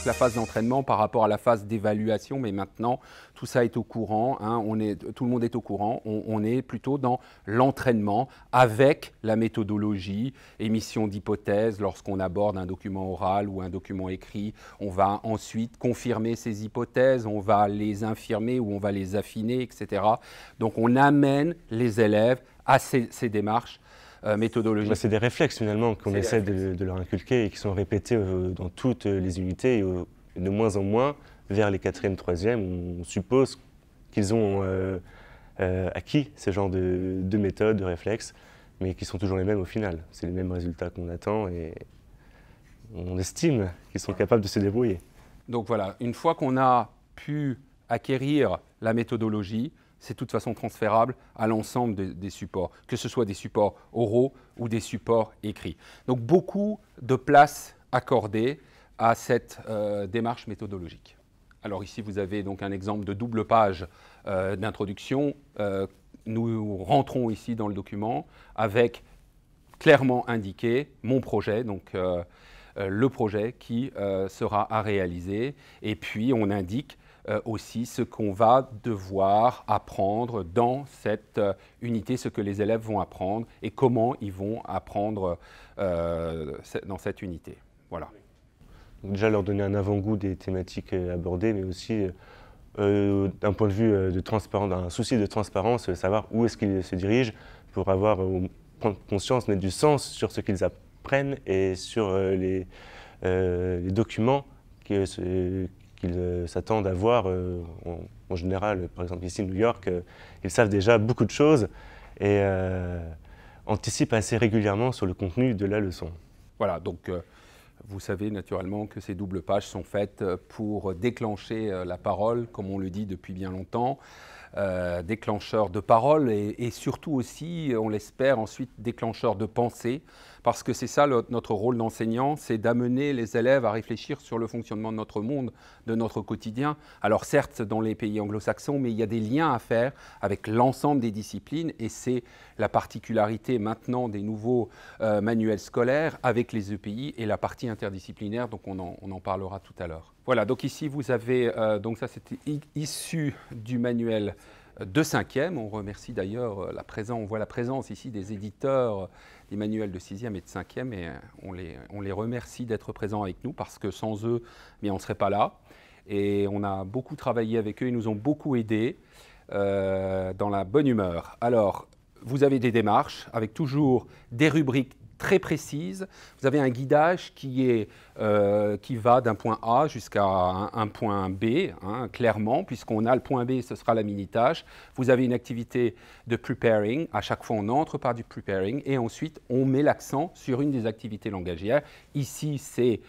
la phase d'entraînement par rapport à la phase d'évaluation, mais maintenant, tout ça est au courant, hein, tout le monde est au courant, on est plutôt dans l'entraînement avec la méthodologie, émission d'hypothèses lorsqu'on aborde un document oral ou un document écrit. On va ensuite confirmer ces hypothèses, on va les infirmer ou on va les affiner, etc. Donc on amène les élèves à ces démarches méthodologiques. C'est des réflexes finalement qu'on essaie de leur inculquer et qui sont répétés dans toutes les unités et de moins en moins vers les 4e, 3e. On suppose qu'ils ont acquis ce genre de méthodes, de réflexes, mais qui sont toujours les mêmes au final. C'est les mêmes résultats qu'on attend et on estime qu'ils sont capables de se débrouiller. Donc voilà, une fois qu'on a pu acquérir la méthodologie, c'est de toute façon transférable à l'ensemble des supports, que ce soit des supports oraux ou des supports écrits. Donc beaucoup de place accordée à cette démarche méthodologique. Alors ici, vous avez donc un exemple de double page d'introduction. Nous rentrons ici dans le document avec clairement indiqué mon projet, donc le projet qui sera à réaliser. Et puis, on indique aussi ce qu'on va devoir apprendre dans cette unité, ce que les élèves vont apprendre et comment ils vont apprendre dans cette unité. Voilà. Donc déjà leur donner un avant-goût des thématiques abordées, mais aussi d'un point de vue de transparence, d'un souci de transparence, savoir où est-ce qu'ils se dirigent pour prendre conscience, mettre du sens sur ce qu'ils apprennent et sur les documents qu'ils s'attendent à voir en général. Par exemple ici, New York, ils savent déjà beaucoup de choses et anticipent assez régulièrement sur le contenu de la leçon. Voilà, donc vous savez naturellement que ces doubles pages sont faites pour déclencher la parole, comme on le dit depuis bien longtemps, déclencheur de parole et surtout aussi, on l'espère ensuite, déclencheur de pensée, parce que c'est ça notre rôle d'enseignant, c'est d'amener les élèves à réfléchir sur le fonctionnement de notre monde, de notre quotidien. Alors certes, dans les pays anglo-saxons, mais il y a des liens à faire avec l'ensemble des disciplines et c'est la particularité maintenant des nouveaux manuels scolaires avec les EPI et la partie interdisciplinaire, donc on en parlera tout à l'heure. Voilà, donc ici vous avez, donc ça c'était issu du manuel de 5e. On remercie d'ailleurs on voit la présence ici des éditeurs des manuels de 6e et de 5e et on les remercie d'être présents avec nous parce que sans eux, on ne serait pas là. Et on a beaucoup travaillé avec eux, ils nous ont beaucoup aidés dans la bonne humeur. Alors, vous avez des démarches avec toujours des rubriques très précises. Vous avez un guidage qui va d'un point A jusqu'à un point B, hein, clairement, puisqu'on a le point B, ce sera la mini-tâche. Vous avez une activité de preparing. À chaque fois, on entre par du preparing et ensuite, on met l'accent sur une des activités langagières. Ici, c'est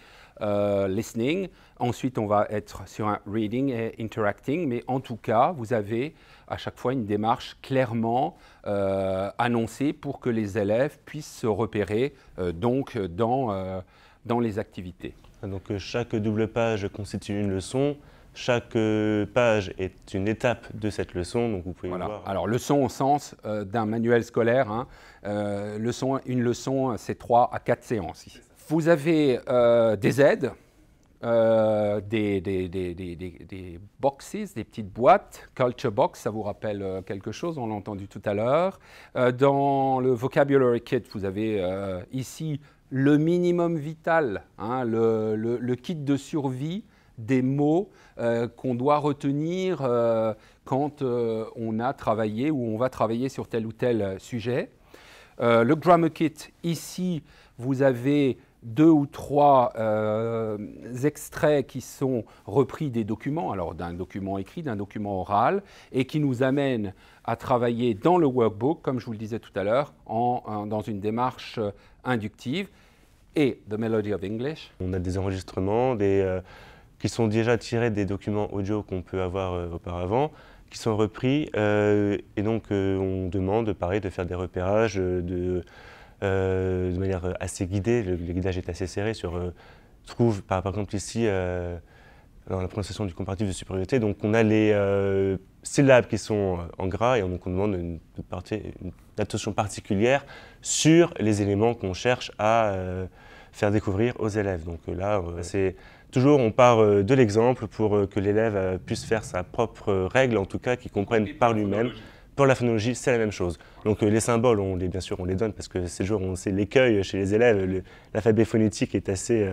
listening. Ensuite, on va être sur un reading et interacting. Mais en tout cas, vous avez à chaque fois une démarche clairement annoncée pour que les élèves puissent se repérer donc dans les activités. Donc chaque double page constitue une leçon. Chaque page est une étape de cette leçon. Donc vous pouvez voir. Alors leçon au sens d'un manuel scolaire. Hein. Une leçon, c'est 3 à 4 séances ici. Vous avez des aides. Des boxes, des petites boîtes. Culture box, ça vous rappelle quelque chose, on l'a entendu tout à l'heure. Dans le vocabulary kit, vous avez ici le minimum vital, hein, le kit de survie des mots qu'on doit retenir quand on a travaillé ou on va travailler sur tel ou tel sujet. Le grammar kit, ici, vous avez 2 ou 3 extraits qui sont repris des documents, alors d'un document écrit, d'un document oral, et qui nous amènent à travailler dans le workbook, comme je vous le disais tout à l'heure, dans une démarche inductive. Et The Melody of English. On a des enregistrements qui sont déjà tirés des documents audio qu'on peut avoir auparavant, qui sont repris, et donc on demande, pareil, de faire des repérages de manière assez guidée. Le guidage est assez serré sur trouve par exemple ici dans la prononciation du comparatif de supériorité, donc on a les syllabes qui sont en gras et donc on demande une attention particulière sur les éléments qu'on cherche à faire découvrir aux élèves. Donc là, c'est Toujours, on part de l'exemple pour que l'élève puisse faire sa propre règle, en tout cas, qu'il comprenne par lui-même. Pour la phonologie, c'est la même chose. Donc les symboles, bien sûr, on les donne parce que c'est toujours, c'est l'écueil chez les élèves. L'alphabet phonétique est assez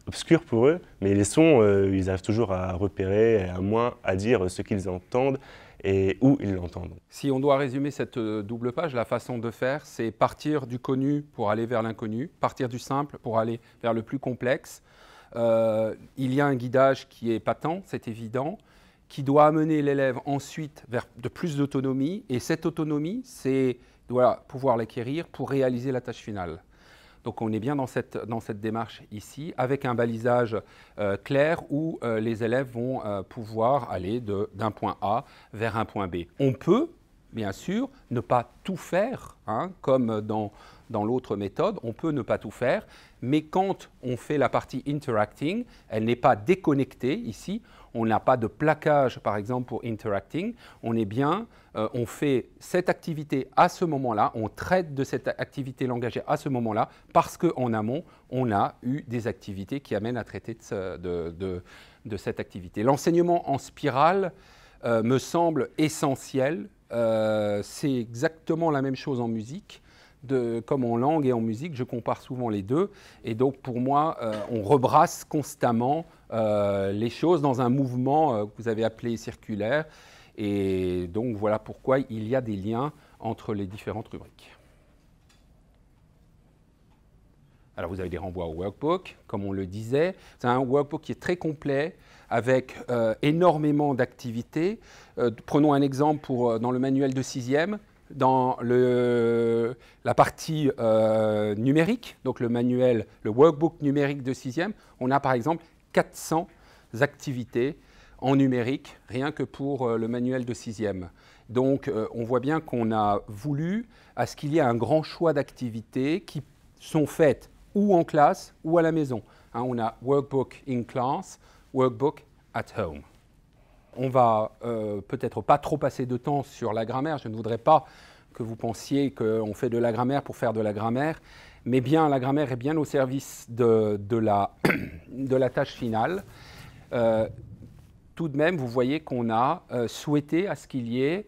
obscur pour eux, mais les sons, ils arrivent toujours à repérer, à moins à dire ce qu'ils entendent et où ils l'entendent. Si on doit résumer cette double page, la façon de faire, c'est partir du connu pour aller vers l'inconnu, partir du simple pour aller vers le plus complexe. Il y a un guidage qui est patent, c'est évident, qui doit amener l'élève ensuite vers de plus d'autonomie. Et cette autonomie, doit pouvoir l'acquérir pour réaliser la tâche finale. Donc on est bien dans cette démarche ici, avec un balisage clair où les élèves vont pouvoir aller d'un point A vers un point B. On peut, bien sûr, ne pas tout faire, hein, comme dans l'autre méthode, on peut ne pas tout faire, mais quand on fait la partie interacting, elle n'est pas déconnectée ici, on n'a pas de plaquage par exemple pour interacting, on est bien, on fait cette activité à ce moment-là, on traite de cette activité langagière à ce moment-là, parce qu'en amont, on a eu des activités qui amènent à traiter de cette activité. L'enseignement en spirale me semble essentiel, c'est exactement la même chose en musique. Comme en langue et en musique, je compare souvent les deux. Et donc, pour moi, on rebrasse constamment les choses dans un mouvement que vous avez appelé circulaire. Et donc, voilà pourquoi il y a des liens entre les différentes rubriques. Alors, vous avez des renvois au workbook, comme on le disait. C'est un workbook qui est très complet, avec énormément d'activités. Prenons un exemple dans le manuel de 6e. Dans la partie numérique, donc le workbook numérique de 6e, on a par exemple 400 activités en numérique, rien que pour le manuel de 6e. Donc on voit bien qu'on a voulu à ce qu'il y ait un grand choix d'activités qui sont faites ou en classe ou à la maison. Hein, on a workbook in class, workbook at home. On va peut-être pas trop passer de temps sur la grammaire. Je ne voudrais pas que vous pensiez qu'on fait de la grammaire pour faire de la grammaire, mais bien la grammaire est bien au service de la tâche finale. Tout de même, vous voyez qu'on a souhaité à ce qu'il y ait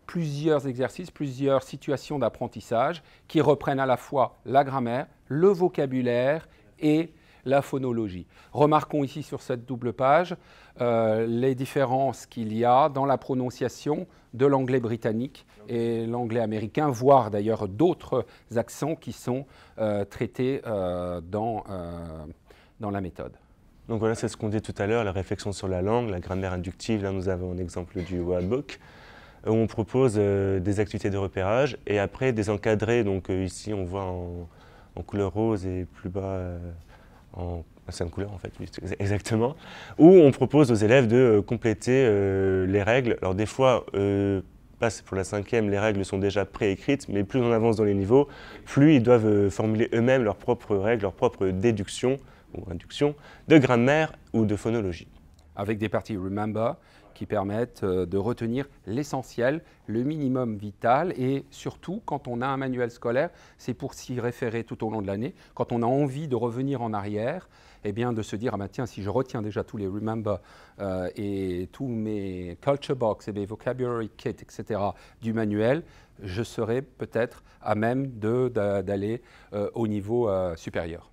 plusieurs exercices, plusieurs situations d'apprentissage qui reprennent à la fois la grammaire, le vocabulaire et la phonologie. Remarquons ici sur cette double page les différences qu'il y a dans la prononciation de l'anglais britannique et l'anglais américain, voire d'ailleurs d'autres accents qui sont traités dans la méthode. Donc voilà, c'est ce qu'on dit tout à l'heure, la réflexion sur la langue, la grammaire inductive. Là, nous avons un exemple du workbook où on propose des activités de repérage et après des encadrés. Donc ici, on voit en couleur rose et plus bas c'est une couleur en fait, exactement, où on propose aux élèves de compléter les règles. Alors des fois, pour la 5e, les règles sont déjà préécrites, mais plus on avance dans les niveaux, plus ils doivent formuler eux-mêmes leurs propres règles, leurs propres déductions ou inductions de grammaire ou de phonologie. Avec des parties Remember qui permettent de retenir l'essentiel, le minimum vital et surtout quand on a un manuel scolaire, c'est pour s'y référer tout au long de l'année. Quand on a envie de revenir en arrière, eh bien de se dire ah ben tiens, si je retiens déjà tous les Remember et tous mes Culture Box et mes Vocabulary Kit, etc. du manuel, je serai peut-être à même d'aller au niveau supérieur.